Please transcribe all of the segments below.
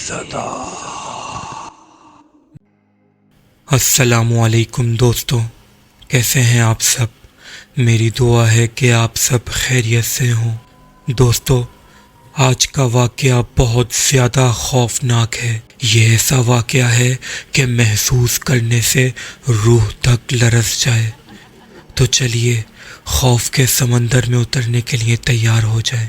صدا۔ السلام علیکم دوستوں، کیسے ہیں آپ سب؟ میری دعا ہے کہ آپ سب خیریت سے ہوں۔ دوستوں، آج کا واقعہ بہت زیادہ خوفناک ہے۔ یہ ایسا واقعہ ہے کہ محسوس کرنے سے روح تک لرز جائے۔ تو چلیے خوف کے سمندر میں اترنے کے لیے تیار ہو جائیں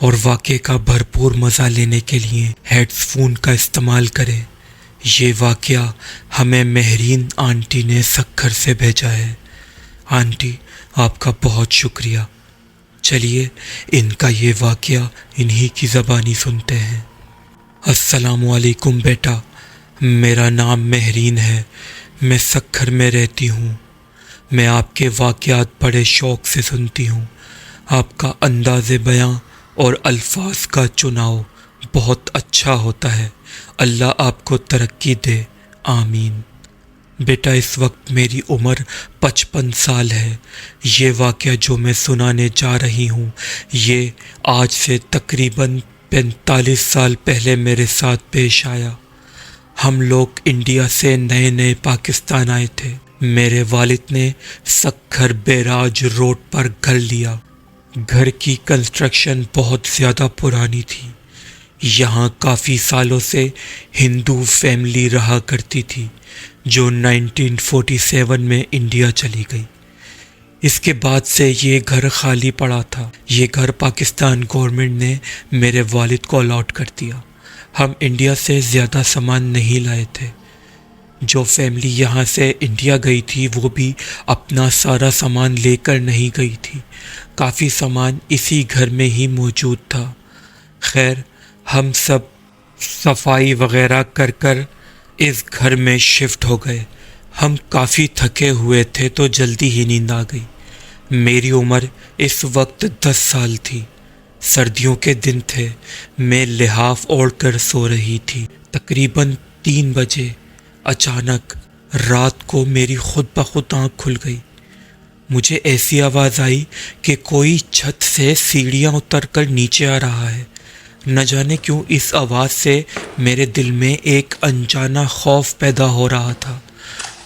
اور واقعے کا بھرپور مزہ لینے کے لیے ہیڈ فون کا استعمال کریں۔ یہ واقعہ ہمیں مہرین آنٹی نے سکھر سے بھیجا ہے۔ آنٹی، آپ کا بہت شکریہ۔ چلیے ان کا یہ واقعہ انہی کی زبانی سنتے ہیں۔ السلام علیکم بیٹا، میرا نام مہرین ہے، میں سکھر میں رہتی ہوں۔ میں آپ کے واقعات بڑے شوق سے سنتی ہوں۔ آپ کا انداز بیاں اور الفاظ کا چناؤ بہت اچھا ہوتا ہے۔ اللہ آپ کو ترقی دے، آمین۔ بیٹا، اس وقت میری عمر 55 سال ہے۔ یہ واقعہ جو میں سنانے جا رہی ہوں، یہ آج سے تقریباً 45 سال پہلے میرے ساتھ پیش آیا۔ ہم لوگ انڈیا سے نئے نئے پاکستان آئے تھے۔ میرے والد نے سکھر بیراج روڈ پر گھر لیا۔ گھر کی کنسٹرکشن بہت زیادہ پرانی تھی۔ یہاں کافی سالوں سے ہندو فیملی رہا کرتی تھی جو 1947 میں انڈیا چلی گئی۔ اس کے بعد سے یہ گھر خالی پڑا تھا۔ یہ گھر پاکستان گورنمنٹ نے میرے والد کو الاٹ کر دیا۔ ہم انڈیا سے زیادہ سامان نہیں لائے تھے۔ جو فیملی یہاں سے انڈیا گئی تھی وہ بھی اپنا سارا سامان لے کر نہیں گئی تھی۔ کافی سامان اسی گھر میں ہی موجود تھا۔ خیر، ہم سب صفائی وغیرہ کر اس گھر میں شفٹ ہو گئے۔ ہم کافی تھکے ہوئے تھے تو جلدی ہی نیند آ گئی۔ میری عمر اس وقت 10 سال تھی۔ سردیوں کے دن تھے۔ میں لحاف اوڑھ کر سو رہی تھی۔ تقریباً 3 بجے اچانک رات کو میری خود بخود آنکھ کھل گئی۔ مجھے ایسی آواز آئی کہ کوئی چھت سے سیڑھیاں اتر کر نیچے آ رہا ہے۔ نہ جانے کیوں اس آواز سے میرے دل میں ایک انجانا خوف پیدا ہو رہا تھا۔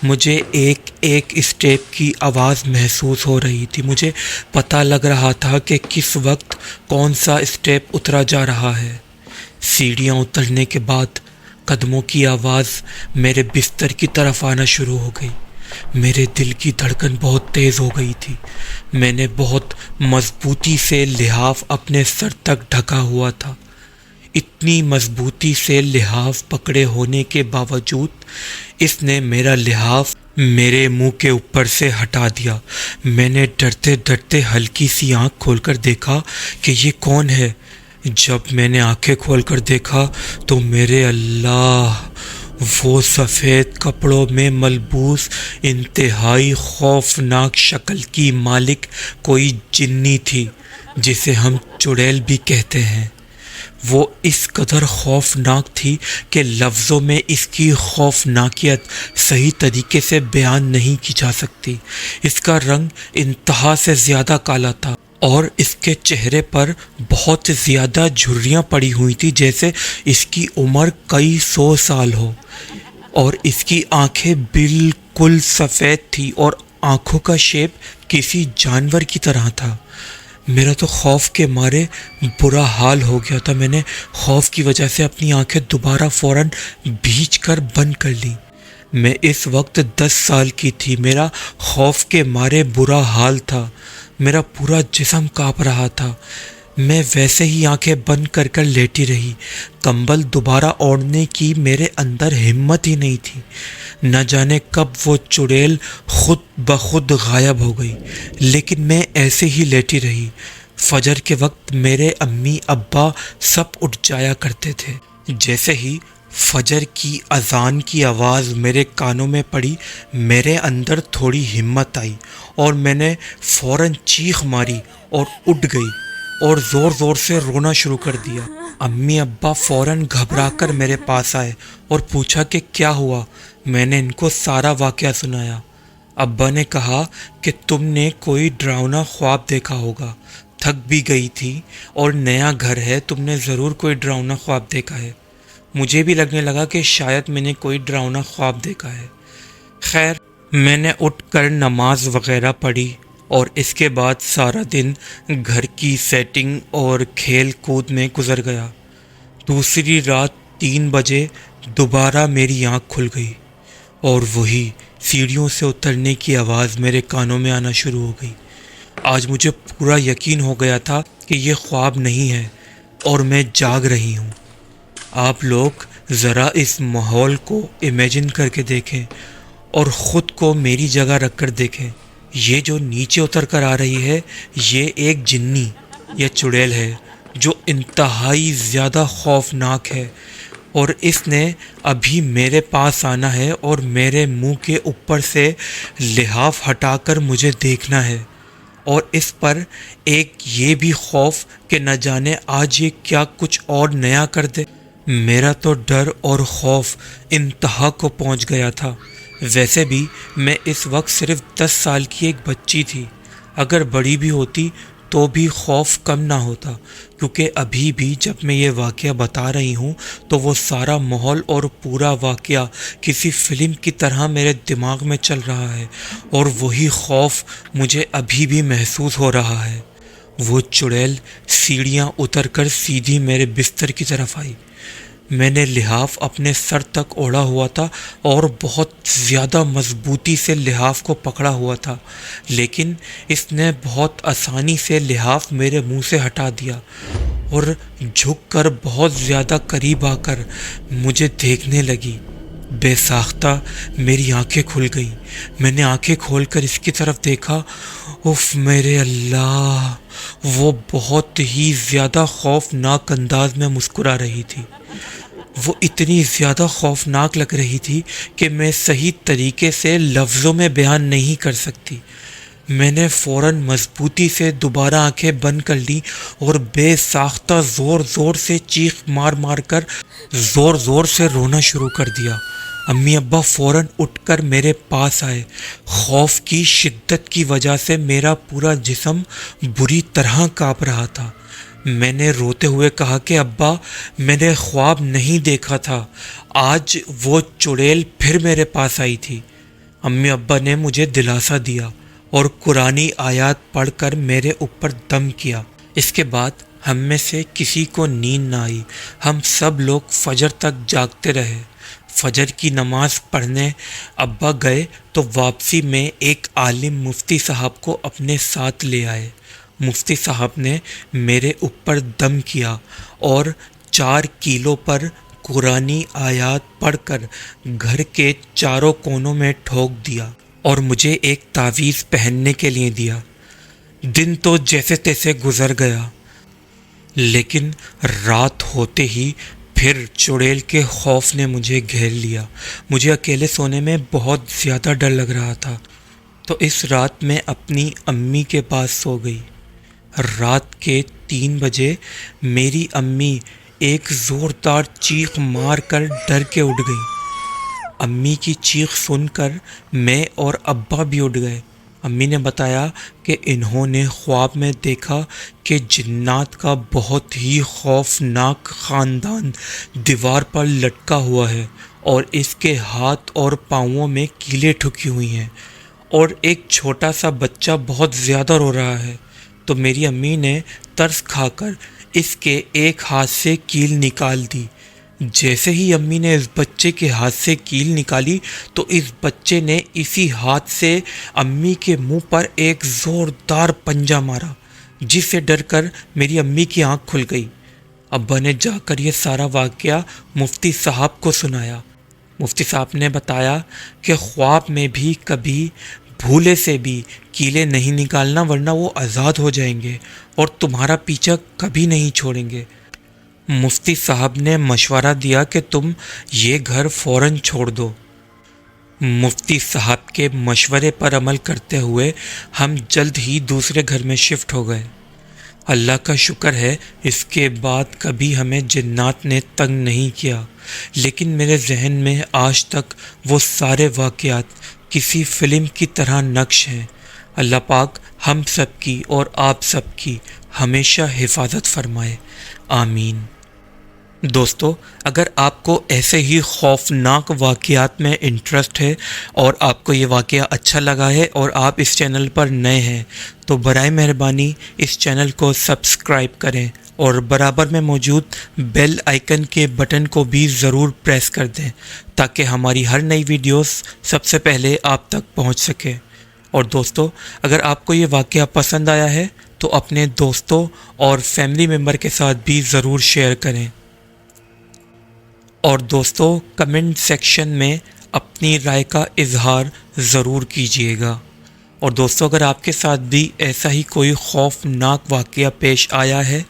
مجھے ایک ایک اسٹیپ کی آواز محسوس ہو رہی تھی۔ مجھے پتہ لگ رہا تھا کہ کس وقت کون سا اسٹیپ اترا جا رہا ہے۔ سیڑھیاں اترنے کے بعد قدموں کی آواز میرے بستر کی طرف آنا شروع ہو گئی۔ میرے دل کی دھڑکن بہت تیز ہو گئی تھی۔ میں نے بہت مضبوطی سے لحاف اپنے سر تک ڈھکا ہوا تھا۔ اتنی مضبوطی سے لحاف پکڑے ہونے کے باوجود اس نے میرا لحاف میرے منہ کے اوپر سے ہٹا دیا۔ میں نے ڈرتے ڈرتے ہلکی سی آنکھ کھول کر دیکھا کہ یہ کون ہے۔ جب میں نے آنکھیں کھول کر دیکھا تو میرے اللہ، وہ سفید کپڑوں میں ملبوس انتہائی خوفناک شکل کی مالک کوئی جنی تھی جسے ہم چڑیل بھی کہتے ہیں۔ وہ اس قدر خوفناک تھی کہ لفظوں میں اس کی خوفناکیت صحیح طریقے سے بیان نہیں کی جا سکتی۔ اس کا رنگ انتہا سے زیادہ کالا تھا اور اس کے چہرے پر بہت زیادہ جھریاں پڑی ہوئی تھی، جیسے اس کی عمر کئی 100 سال ہو، اور اس کی آنکھیں بالکل سفید تھی اور آنکھوں کا شیپ کسی جانور کی طرح تھا۔ میرا تو خوف کے مارے برا حال ہو گیا تھا۔ میں نے خوف کی وجہ سے اپنی آنکھیں دوبارہ فوراً بھیج کر بند کر لی۔ میں اس وقت 10 سال کی تھی۔ میرا خوف کے مارے برا حال تھا۔ میرا پورا جسم کانپ رہا تھا۔ میں ویسے ہی آنکھیں بند کر لیٹی رہی۔ کمبل دوبارہ اوڑھنے کی میرے اندر ہمت ہی نہیں تھی۔ نہ جانے کب وہ چڑیل خود بخود غائب ہو گئی، لیکن میں ایسے ہی لیٹی رہی۔ فجر کے وقت میرے امی ابا سب اٹھ جایا کرتے تھے۔ جیسے ہی فجر کی اذان کی آواز میرے کانوں میں پڑی، میرے اندر تھوڑی ہمت آئی اور میں نے فوراً چیخ ماری اور اٹھ گئی اور زور زور سے رونا شروع کر دیا۔ امی ابا فوراً گھبرا کر میرے پاس آئے اور پوچھا کہ کیا ہوا۔ میں نے ان کو سارا واقعہ سنایا۔ ابا نے کہا کہ تم نے کوئی ڈراؤنا خواب دیکھا ہوگا، تھک بھی گئی تھی اور نیا گھر ہے، تم نے ضرور کوئی ڈراؤنا خواب دیکھا ہے۔ مجھے بھی لگنے لگا کہ شاید میں نے کوئی ڈراؤنا خواب دیکھا ہے۔ خیر، میں نے اٹھ کر نماز وغیرہ پڑھی اور اس کے بعد سارا دن گھر کی سیٹنگ اور کھیل کود میں گزر گیا۔ دوسری رات 3 بجے دوبارہ میری آنکھ کھل گئی اور وہی سیڑھیوں سے اترنے کی آواز میرے کانوں میں آنا شروع ہو گئی۔ آج مجھے پورا یقین ہو گیا تھا کہ یہ خواب نہیں ہے اور میں جاگ رہی ہوں۔ آپ لوگ ذرا اس ماحول کو امیجن کر کے دیکھیں اور خود کو میری جگہ رکھ کر دیکھیں۔ یہ جو نیچے اتر کر آ رہی ہے، یہ ایک جنی یا چڑیل ہے جو انتہائی زیادہ خوفناک ہے، اور اس نے ابھی میرے پاس آنا ہے اور میرے منہ کے اوپر سے لحاف ہٹا کر مجھے دیکھنا ہے، اور اس پر ایک یہ بھی خوف کہ نہ جانے آج یہ کیا کچھ اور نیا کر دے۔ میرا تو ڈر اور خوف انتہا کو پہنچ گیا تھا۔ ویسے بھی میں اس وقت صرف 10 سال کی ایک بچی تھی، اگر بڑی بھی ہوتی تو بھی خوف کم نہ ہوتا، کیونکہ ابھی بھی جب میں یہ واقعہ بتا رہی ہوں تو وہ سارا ماحول اور پورا واقعہ کسی فلم کی طرح میرے دماغ میں چل رہا ہے، اور وہی خوف مجھے ابھی بھی محسوس ہو رہا ہے۔ وہ چڑیل سیڑھیاں اتر کر سیدھی میرے بستر کی طرف آئی۔ میں نے لحاف اپنے سر تک اوڑھا ہوا تھا اور بہت زیادہ مضبوطی سے لحاف کو پکڑا ہوا تھا، لیکن اس نے بہت آسانی سے لحاف میرے منہ سے ہٹا دیا اور جھک کر بہت زیادہ قریب آ کر مجھے دیکھنے لگی۔ بے ساختہ میری آنکھیں کھل گئیں۔ میں نے آنکھیں کھول کر اس کی طرف دیکھا۔ اف میرے اللہ! وہ بہت ہی زیادہ خوفناک انداز میں مسکرا رہی تھی۔ وہ اتنی زیادہ خوفناک لگ رہی تھی کہ میں صحیح طریقے سے لفظوں میں بیان نہیں کر سکتی۔ میں نے فوراً مضبوطی سے دوبارہ آنکھیں بند کر لیں اور بے ساختہ زور زور سے چیخ مار مار کر زور زور سے رونا شروع کر دیا۔ امی ابا فوراً اٹھ کر میرے پاس آئے۔ خوف کی شدت کی وجہ سے میرا پورا جسم بری طرح کانپ رہا تھا۔ میں نے روتے ہوئے کہا کہ ابا، میں نے خواب نہیں دیکھا تھا، آج وہ چڑیل پھر میرے پاس آئی تھی۔ امی ابا نے مجھے دلاسا دیا اور قرآنی آیات پڑھ کر میرے اوپر دم کیا۔ اس کے بعد ہم میں سے کسی کو نیند نہ آئی۔ ہم سب لوگ فجر تک جاگتے رہے۔ فجر کی نماز پڑھنے ابا گئے تو واپسی میں ایک عالم مفتی صاحب کو اپنے ساتھ لے آئے۔ مفتی صاحب نے میرے اوپر دم کیا اور 4 کیلوں پر قرآنی آیات پڑھ کر گھر کے چاروں کونوں میں ٹھوک دیا اور مجھے ایک تعویذ پہننے کے لیے دیا۔ دن تو جیسے تیسے گزر گیا، لیکن رات ہوتے ہی پھر چڑیل کے خوف نے مجھے گھیر لیا۔ مجھے اکیلے سونے میں بہت زیادہ ڈر لگ رہا تھا، تو اس رات میں اپنی امی کے پاس سو گئی۔ رات کے 3 بجے میری امی ایک زوردار چیخ مار کر ڈر کے اٹھ گئی۔ امی کی چیخ سن کر میں اور ابا بھی اٹھ گئے۔ امی نے بتایا کہ انہوں نے خواب میں دیکھا کہ جنات کا بہت ہی خوفناک خاندان دیوار پر لٹکا ہوا ہے اور اس کے ہاتھ اور پاؤں میں کیلیں ٹھکی ہوئی ہیں، اور ایک چھوٹا سا بچہ بہت زیادہ رو رہا ہے۔ تو میری امی نے ترس کھا کر اس کے ایک ہاتھ سے کیل نکال دی۔ جیسے ہی امی نے اس بچے کے ہاتھ سے کیل نکالی تو اس بچے نے اسی ہاتھ سے امی کے منہ پر ایک زوردار پنجہ مارا، جس سے ڈر کر میری امی کی آنکھ کھل گئی۔ ابا نے جا کر یہ سارا واقعہ مفتی صاحب کو سنایا۔ مفتی صاحب نے بتایا کہ خواب میں بھی کبھی بھولے سے بھی کیلیں نہیں نکالنا، ورنہ وہ آزاد ہو جائیں گے اور تمہارا پیچھا کبھی نہیں چھوڑیں گے۔ مفتی صاحب نے مشورہ دیا کہ تم یہ گھر فوراً چھوڑ دو۔ مفتی صاحب کے مشورے پر عمل کرتے ہوئے ہم جلد ہی دوسرے گھر میں شفٹ ہو گئے۔ اللہ کا شکر ہے اس کے بعد کبھی ہمیں جنات نے تنگ نہیں کیا، لیکن میرے ذہن میں آج تک وہ سارے واقعات کسی فلم کی طرح نقش ہیں۔ اللہ پاک ہم سب کی اور آپ سب کی ہمیشہ حفاظت فرمائے، آمین۔ دوستو، اگر آپ کو ایسے ہی خوفناک واقعات میں انٹرسٹ ہے اور آپ کو یہ واقعہ اچھا لگا ہے اور آپ اس چینل پر نئے ہیں تو برائے مہربانی اس چینل کو سبسکرائب کریں اور برابر میں موجود بیل آئیکن کے بٹن کو بھی ضرور پریس کر دیں تاکہ ہماری ہر نئی ویڈیوز سب سے پہلے آپ تک پہنچ سکے۔ اور دوستو، اگر آپ کو یہ واقعہ پسند آیا ہے تو اپنے دوستوں اور فیملی ممبر کے ساتھ بھی ضرور شیئر کریں۔ اور دوستو، کمنٹ سیکشن میں اپنی رائے کا اظہار ضرور کیجیے گا۔ اور دوستو، اگر آپ کے ساتھ بھی ایسا ہی کوئی خوفناک واقعہ پیش آیا ہے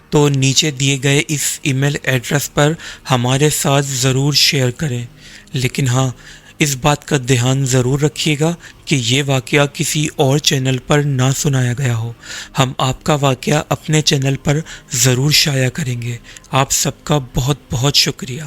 تو نیچے دیے گئے اس ای میل ایڈریس پر ہمارے ساتھ ضرور شیئر کریں، لیکن ہاں، اس بات کا دھیان ضرور رکھیے گا کہ یہ واقعہ کسی اور چینل پر نہ سنایا گیا ہو۔ ہم آپ کا واقعہ اپنے چینل پر ضرور شائع کریں گے۔ آپ سب کا بہت بہت شکریہ۔